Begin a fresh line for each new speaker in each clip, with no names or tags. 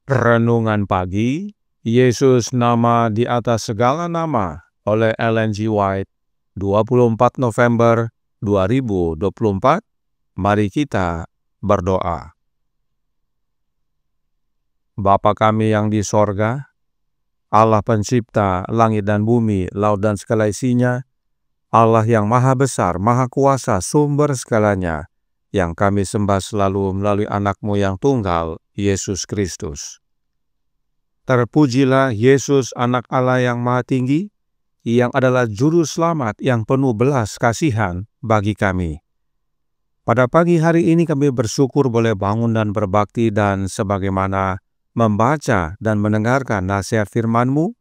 Renungan pagi, Yesus nama di atas segala nama oleh Ellen G. White, 24 November 2024. Mari kita berdoa. Bapa kami yang di sorga, Allah pencipta langit dan bumi, laut dan segala isinya, Allah yang maha besar, maha kuasa, sumber segalanya, yang kami sembah selalu melalui anak-Mu yang tunggal, Yesus Kristus. Terpujilah Yesus, anak Allah yang maha tinggi, yang adalah juru selamat yang penuh belas kasihan bagi kami. Pada pagi hari ini kami bersyukur boleh bangun dan berbakti, dan sebagaimana membaca dan mendengarkan nasihat firman-Mu,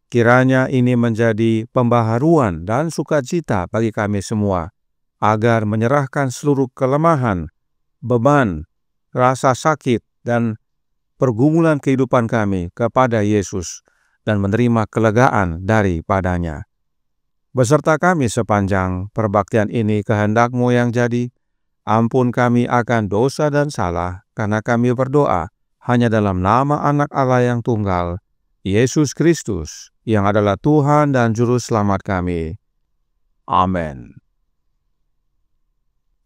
kiranya ini menjadi pembaharuan dan sukacita bagi kami semua, agar menyerahkan seluruh kelemahan, beban, rasa sakit, dan pergumulan kehidupan kami kepada Yesus dan menerima kelegaan daripadanya. Beserta kami sepanjang perbaktian ini, kehendak-Mu yang jadi, ampun kami akan dosa dan salah, karena kami berdoa hanya dalam nama Anak Allah yang tunggal, Yesus Kristus, yang adalah Tuhan dan Juru Selamat kami. Amin.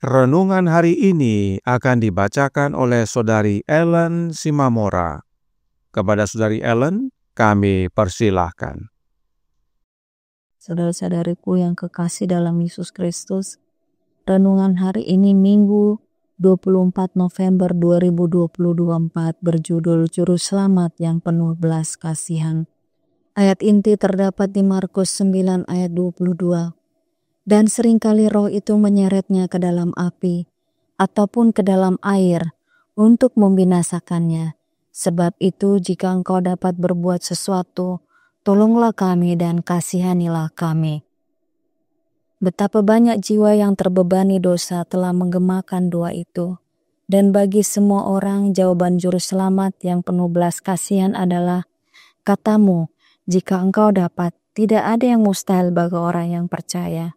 Renungan hari ini akan dibacakan oleh Saudari Ellen Simamora. Kepada Saudari Ellen, kami persilahkan.
Saudara-saudariku yang kekasih dalam Yesus Kristus, renungan hari ini Minggu 24 November 2024 berjudul Juru Selamat yang penuh belas kasihan. Ayat inti terdapat di Markus 9 ayat 22. Dan seringkali roh itu menyeretnya ke dalam api ataupun ke dalam air untuk membinasakannya. Sebab itu jika engkau dapat berbuat sesuatu, tolonglah kami dan kasihanilah kami. Betapa banyak jiwa yang terbebani dosa telah menggemakan doa itu. Dan bagi semua orang, jawaban juru selamat yang penuh belas kasihan adalah, katamu, jika engkau dapat, tidak ada yang mustahil bagi orang yang percaya.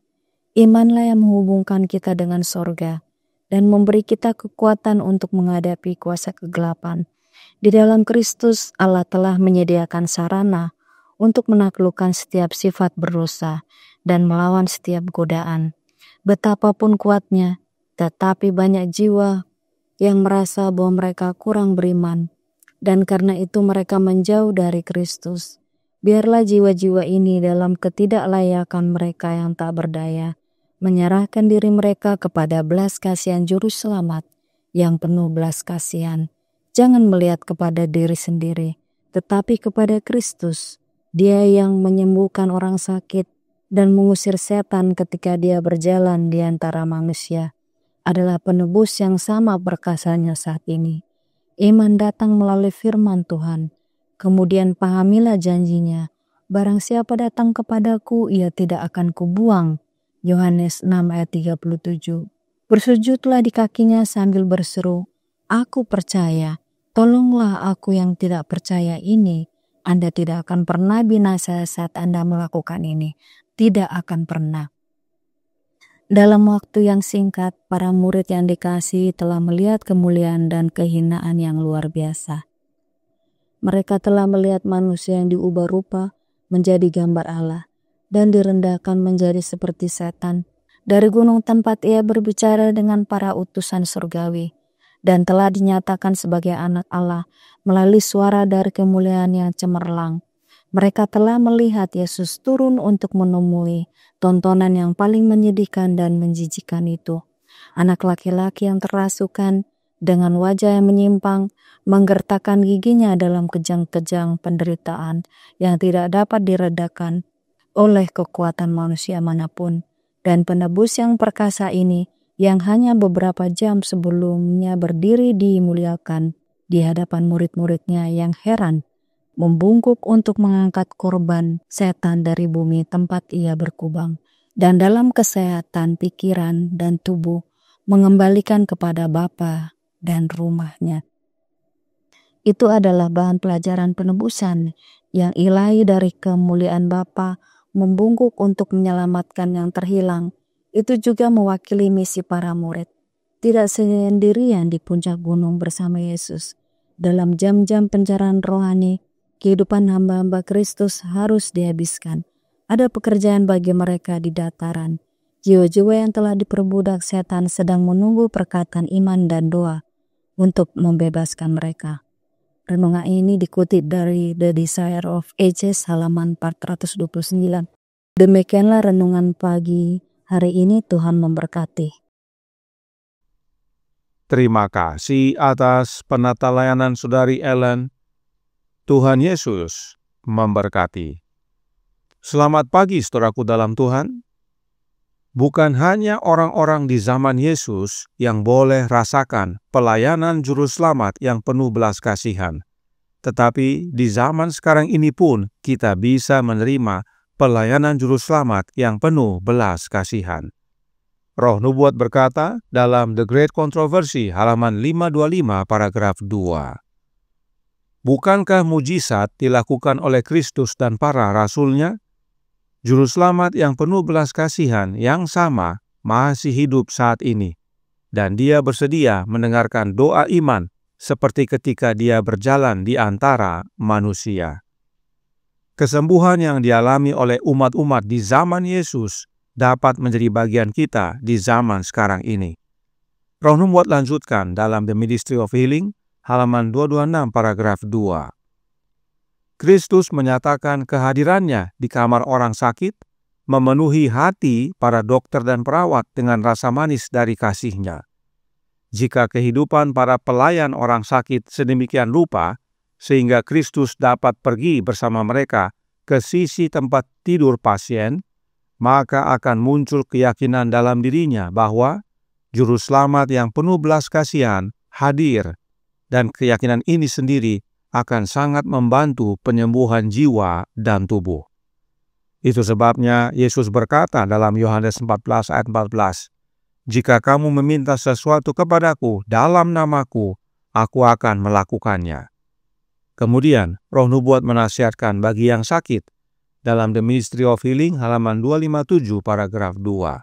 Imanlah yang menghubungkan kita dengan sorga dan memberi kita kekuatan untuk menghadapi kuasa kegelapan. Di dalam Kristus, Allah telah menyediakan sarana untuk menaklukkan setiap sifat berdosa dan melawan setiap godaan. Betapapun kuatnya, tetapi banyak jiwa yang merasa bahwa mereka kurang beriman, dan karena itu mereka menjauh dari Kristus. Biarlah jiwa-jiwa ini dalam ketidaklayakan mereka yang tak berdaya, menyerahkan diri mereka kepada belas kasihan Juru Selamat yang penuh belas kasihan. Jangan melihat kepada diri sendiri, tetapi kepada Kristus. Dia yang menyembuhkan orang sakit dan mengusir setan ketika dia berjalan di antara manusia, adalah penebus yang sama perkasanya saat ini. Iman datang melalui firman Tuhan. Kemudian pahamilah janjinya, barang siapa datang kepadaku, ia tidak akan kubuang. Yohanes 6 ayat 37. Bersujudlah di kakinya sambil berseru, aku percaya, tolonglah aku yang tidak percaya ini. Anda tidak akan pernah binasa saat Anda melakukan ini. Tidak akan pernah. Dalam waktu yang singkat, para murid yang dikasihi telah melihat kemuliaan dan kehinaan yang luar biasa. Mereka telah melihat manusia yang diubah rupa menjadi gambar Allah dan direndahkan menjadi seperti setan. Dari gunung tempat ia berbicara dengan para utusan surgawi, dan telah dinyatakan sebagai anak Allah melalui suara dari kemuliaan yang cemerlang. Mereka telah melihat Yesus turun untuk menemui tontonan yang paling menyedihkan dan menjijikkan itu. Anak laki-laki yang terasukan dengan wajah yang menyimpang, menggertakkan giginya dalam kejang-kejang penderitaan yang tidak dapat diredakan oleh kekuatan manusia manapun. Dan penebus yang perkasa ini, yang hanya beberapa jam sebelumnya berdiri dimuliakan di hadapan murid-muridnya yang heran, membungkuk untuk mengangkat korban setan dari bumi tempat ia berkubang, dan dalam kesehatan pikiran dan tubuh mengembalikan kepada Bapa dan rumahnya. Itu adalah bahan pelajaran penebusan yang ilahi dari kemuliaan Bapa, membungkuk untuk menyelamatkan yang terhilang. Itu juga mewakili misi para murid. Tidak sendirian di puncak gunung bersama Yesus, Dalam jam-jam pencarian rohani, kehidupan hamba-hamba Kristus harus dihabiskan. Ada pekerjaan bagi mereka di dataran. Jiwa-jiwa yang telah diperbudak setan sedang menunggu perkataan iman dan doa untuk membebaskan mereka. Renungan ini dikutip dari The Desire of Ages halaman 429. Demikianlah renungan pagi hari ini. Tuhan memberkati.
Terima kasih atas penata layanan Saudari Ellen. Tuhan Yesus memberkati. Selamat pagi saudaraku dalam Tuhan. Bukan hanya orang-orang di zaman Yesus yang boleh rasakan pelayanan juru selamat yang penuh belas kasihan, tetapi di zaman sekarang ini pun kita bisa menerima pelayanan juru selamat yang penuh belas kasihan. Roh Nubuat berkata dalam The Great Controversy halaman 525 paragraf 2. Bukankah mujizat dilakukan oleh Kristus dan para rasulnya? Juru selamat yang penuh belas kasihan yang sama masih hidup saat ini, dan dia bersedia mendengarkan doa iman seperti ketika dia berjalan di antara manusia. Kesembuhan yang dialami oleh umat-umat di zaman Yesus dapat menjadi bagian kita di zaman sekarang ini. Roh Nubuat lanjutkan dalam The Ministry of Healing, halaman 226 paragraf 2. Kristus menyatakan kehadirannya di kamar orang sakit, memenuhi hati para dokter dan perawat dengan rasa manis dari kasih-Nya. Jika kehidupan para pelayan orang sakit sedemikian rupa, sehingga Kristus dapat pergi bersama mereka ke sisi tempat tidur pasien, maka akan muncul keyakinan dalam dirinya bahwa Juru Selamat yang penuh belas kasihan hadir, dan keyakinan ini sendiri akan sangat membantu penyembuhan jiwa dan tubuh. Itu sebabnya Yesus berkata dalam Yohanes 14 ayat 14, "Jika kamu meminta sesuatu kepadaku dalam namaku, aku akan melakukannya." Kemudian Roh Nubuat menasihatkan bagi yang sakit dalam The Ministry of Healing halaman 257 paragraf 2.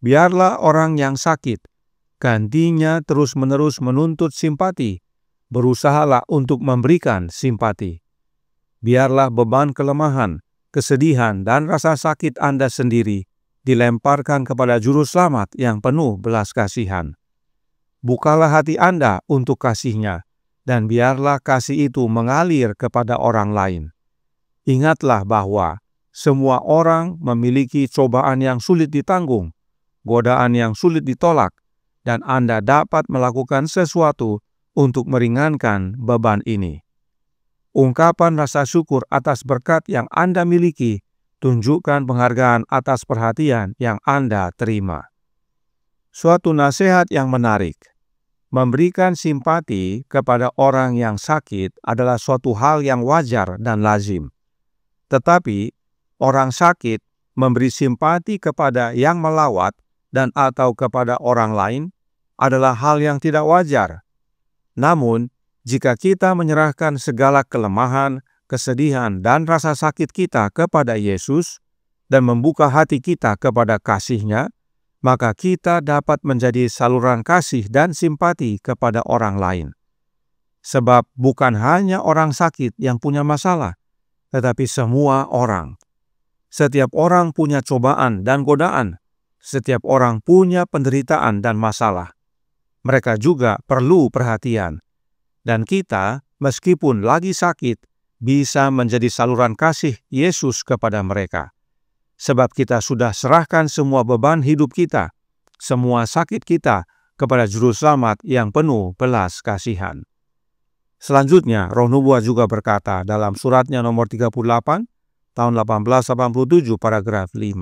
Biarlah orang yang sakit, gantinya terus-menerus menuntut simpati, berusahalah untuk memberikan simpati. Biarlah beban kelemahan, kesedihan, dan rasa sakit Anda sendiri dilemparkan kepada Juru Selamat yang penuh belas kasihan. Bukalah hati Anda untuk kasih-Nya, dan biarlah kasih itu mengalir kepada orang lain. Ingatlah bahwa semua orang memiliki cobaan yang sulit ditanggung, godaan yang sulit ditolak, dan Anda dapat melakukan sesuatu untuk meringankan beban ini. Ungkapan rasa syukur atas berkat yang Anda miliki, tunjukkan penghargaan atas perhatian yang Anda terima. Suatu nasihat yang menarik. Memberikan simpati kepada orang yang sakit adalah suatu hal yang wajar dan lazim. Tetapi, orang sakit memberi simpati kepada yang melawat dan atau kepada orang lain adalah hal yang tidak wajar. Namun, jika kita menyerahkan segala kelemahan, kesedihan, dan rasa sakit kita kepada Yesus dan membuka hati kita kepada kasih-Nya, maka kita dapat menjadi saluran kasih dan simpati kepada orang lain. Sebab bukan hanya orang sakit yang punya masalah, tetapi semua orang. Setiap orang punya cobaan dan godaan. Setiap orang punya penderitaan dan masalah. Mereka juga perlu perhatian. Dan kita, meskipun lagi sakit, bisa menjadi saluran kasih Yesus kepada mereka. Sebab kita sudah serahkan semua beban hidup kita, semua sakit kita kepada Juru Selamat yang penuh belas kasihan. Selanjutnya, Roh Nubuat juga berkata dalam suratnya nomor 38, tahun 1887, paragraf 5.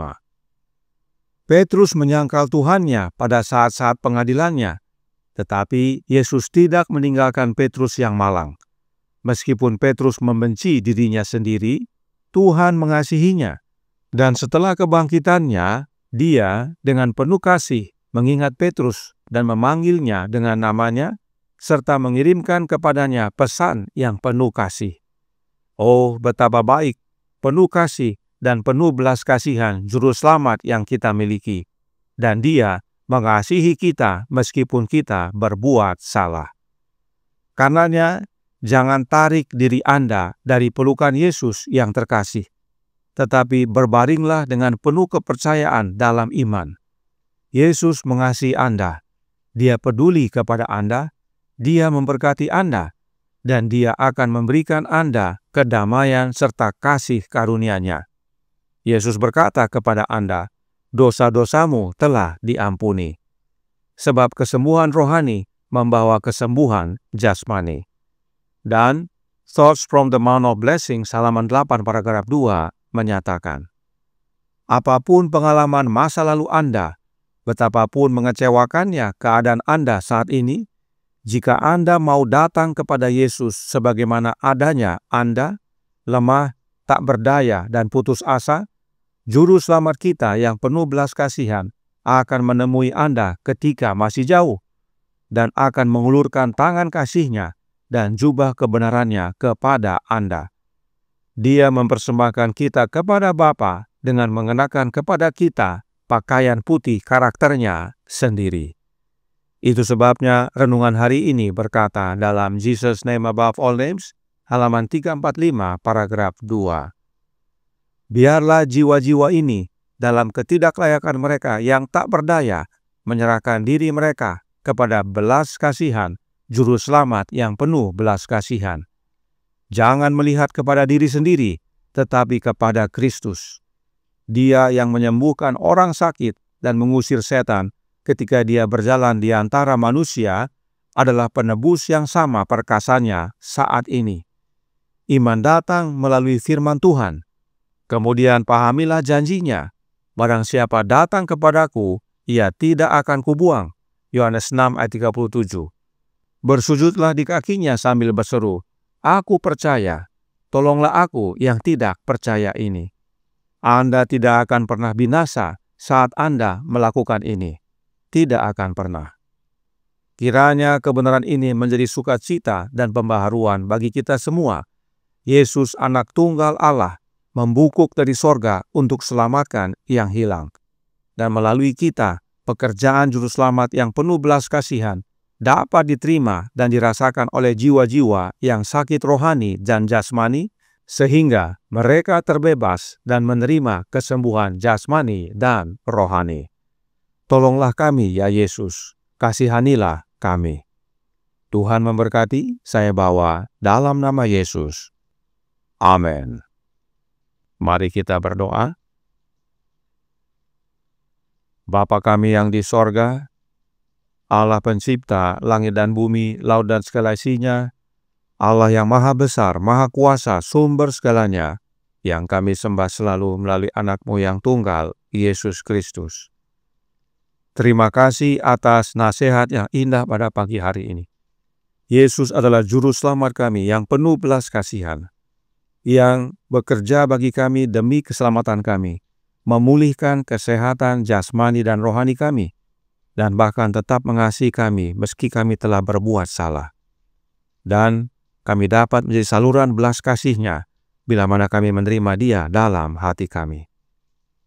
Petrus menyangkal Tuhannya pada saat-saat pengadilannya, tetapi Yesus tidak meninggalkan Petrus yang malang. Meskipun Petrus membenci dirinya sendiri, Tuhan mengasihinya. Dan setelah kebangkitannya, Dia dengan penuh kasih mengingat Petrus dan memanggilnya dengan namanya, serta mengirimkan kepadanya pesan yang penuh kasih. Oh, betapa baik, penuh kasih, dan penuh belas kasihan Juru Selamat yang kita miliki. Dan Dia mengasihi kita meskipun kita berbuat salah. Karenanya, jangan tarik diri Anda dari pelukan Yesus yang terkasih, tetapi berbaringlah dengan penuh kepercayaan dalam iman. Yesus mengasihi Anda, Dia peduli kepada Anda, Dia memberkati Anda, dan Dia akan memberikan Anda kedamaian serta kasih karunia-Nya. Yesus berkata kepada Anda, dosa-dosamu telah diampuni. Sebab kesembuhan rohani membawa kesembuhan jasmani. Dan Thoughts from the Mount of Blessing halaman 8 paragraf 2 menyatakan, apapun pengalaman masa lalu Anda, betapapun mengecewakannya keadaan Anda saat ini, jika Anda mau datang kepada Yesus sebagaimana adanya Anda, lemah, tak berdaya, dan putus asa, Juru Selamat kita yang penuh belas kasihan akan menemui Anda ketika masih jauh dan akan mengulurkan tangan kasih-Nya dan jubah kebenarannya kepada Anda. Dia mempersembahkan kita kepada Bapa dengan mengenakan kepada kita pakaian putih karakternya sendiri. Itu sebabnya renungan hari ini berkata dalam Jesus Name Above All Names, halaman 345 paragraf 2. Biarlah jiwa-jiwa ini dalam ketidaklayakan mereka yang tak berdaya menyerahkan diri mereka kepada belas kasihan Juru Selamat yang penuh belas kasihan. Jangan melihat kepada diri sendiri, tetapi kepada Kristus. Dia yang menyembuhkan orang sakit dan mengusir setan ketika Dia berjalan di antara manusia adalah penebus yang sama perkasanya saat ini. Iman datang melalui firman Tuhan. Kemudian pahamilah janji-Nya. Barang siapa datang kepadaku, ia tidak akan kubuang. Yohanes 6 ayat 37. Bersujudlah di kaki-Nya sambil berseru, aku percaya, tolonglah aku yang tidak percaya ini. Anda tidak akan pernah binasa saat Anda melakukan ini. Tidak akan pernah. Kiranya kebenaran ini menjadi sukacita dan pembaharuan bagi kita semua. Yesus anak tunggal Allah membungkuk dari sorga untuk selamatkan yang hilang. Dan melalui kita, pekerjaan Juru Selamat yang penuh belas kasihan dapat diterima dan dirasakan oleh jiwa-jiwa yang sakit rohani dan jasmani, sehingga mereka terbebas dan menerima kesembuhan jasmani dan rohani. Tolonglah kami ya Yesus, kasihanilah kami. Tuhan memberkati, saya bawa dalam nama Yesus. Amin. Mari kita berdoa. Bapa kami yang di sorga, Allah pencipta langit dan bumi, laut dan segala isinya, Allah yang maha besar, maha kuasa, sumber segalanya, yang kami sembah selalu melalui anak-Mu yang tunggal, Yesus Kristus. Terima kasih atas nasihat yang indah pada pagi hari ini. Yesus adalah Juru Selamat kami yang penuh belas kasihan, yang bekerja bagi kami demi keselamatan kami, memulihkan kesehatan jasmani dan rohani kami, dan bahkan tetap mengasihi kami meski kami telah berbuat salah. Dan kami dapat menjadi saluran belas kasih-Nya bila mana kami menerima Dia dalam hati kami.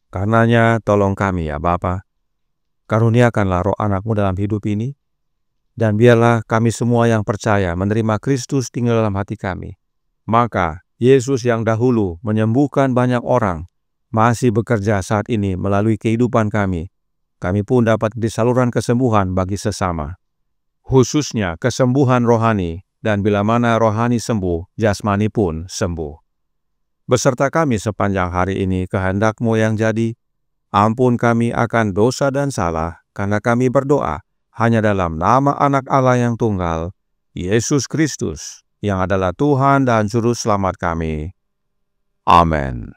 Karenanya tolong kami ya Bapa, karuniakanlah roh anak-Mu dalam hidup ini, dan biarlah kami semua yang percaya menerima Kristus tinggal dalam hati kami. Maka Yesus yang dahulu menyembuhkan banyak orang masih bekerja saat ini melalui kehidupan kami. Kami pun dapat di saluran kesembuhan bagi sesama. Khususnya kesembuhan rohani, dan bila mana rohani sembuh, jasmani pun sembuh. Beserta kami sepanjang hari ini kehendak-Mu yang jadi. Ampun kami akan dosa dan salah, karena kami berdoa hanya dalam nama Anak Allah yang tunggal, Yesus Kristus, yang adalah Tuhan dan Juru Selamat kami. Amin.